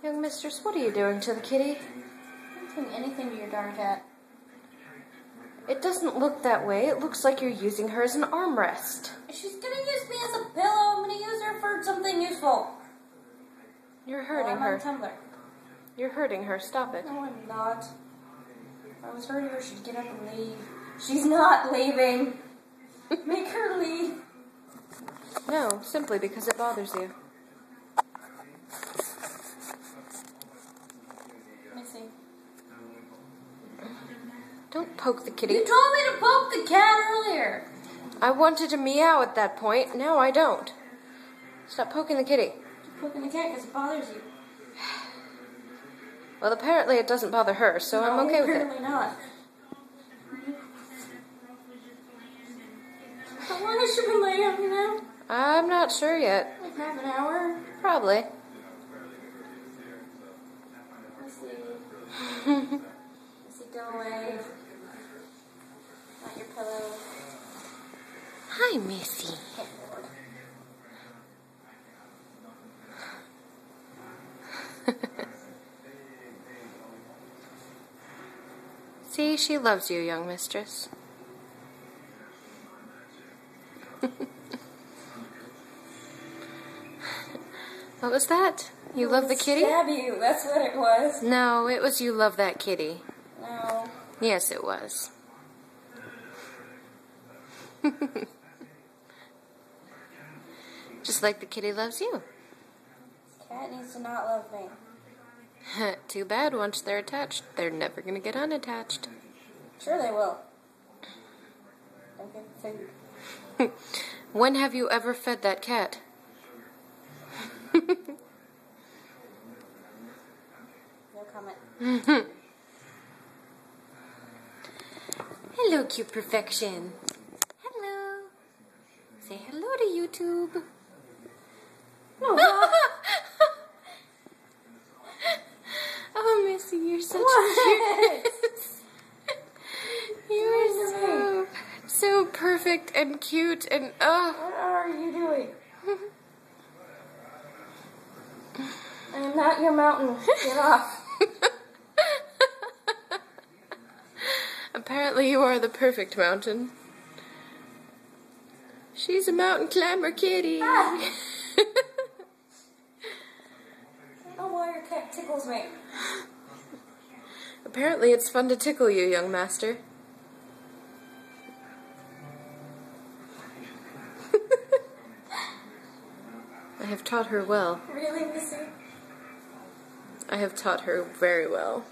Young mistress, what are you doing to the kitty? I'm not doing anything to your darn cat. It doesn't look that way. It looks like you're using her as an armrest. She's gonna use me as a pillow. I'm gonna use her for something useful. You're hurting I'm her. on Tumblr. You're hurting her. Stop it. No, I'm not. If I was hurting her, she'd get up and leave. She's not leaving. Make her leave. No, simply because it bothers you. Let me see. Don't poke the kitty. You told me to poke the cat earlier. I wanted to meow at that point. Now I don't. Stop poking the kitty. You're poking the cat because it bothers you. Well, apparently it doesn't bother her, so No, I'm okay with it. apparently not. How long has she been laying on me now? I'm not sure yet. Like half an hour? Probably. Let's see. Let's see, go away. Not your pillow. Hi, Missy. See, she loves you, young mistress. What was that? You love the kitty? Stab you, that's what it was. No, it was you love that kitty. No. Yes, it was. Just like the kitty loves you. This cat needs to not love me. Too bad, once they're attached, they're never going to get unattached. Sure they will. Don't give food. When have you ever fed that cat? No comment. Hello, cute perfection. Hello. Say hello to YouTube. No. Oh, Missy, you're such What? cute. You're so perfect and cute and What are you doing? I am not your mountain. Get off. Apparently you are the perfect mountain. She's a mountain climber kitty. Ah. I don't know why your cat tickles me. Apparently it's fun to tickle you, young master. I have taught her well. Really, Missy? I have taught her very well.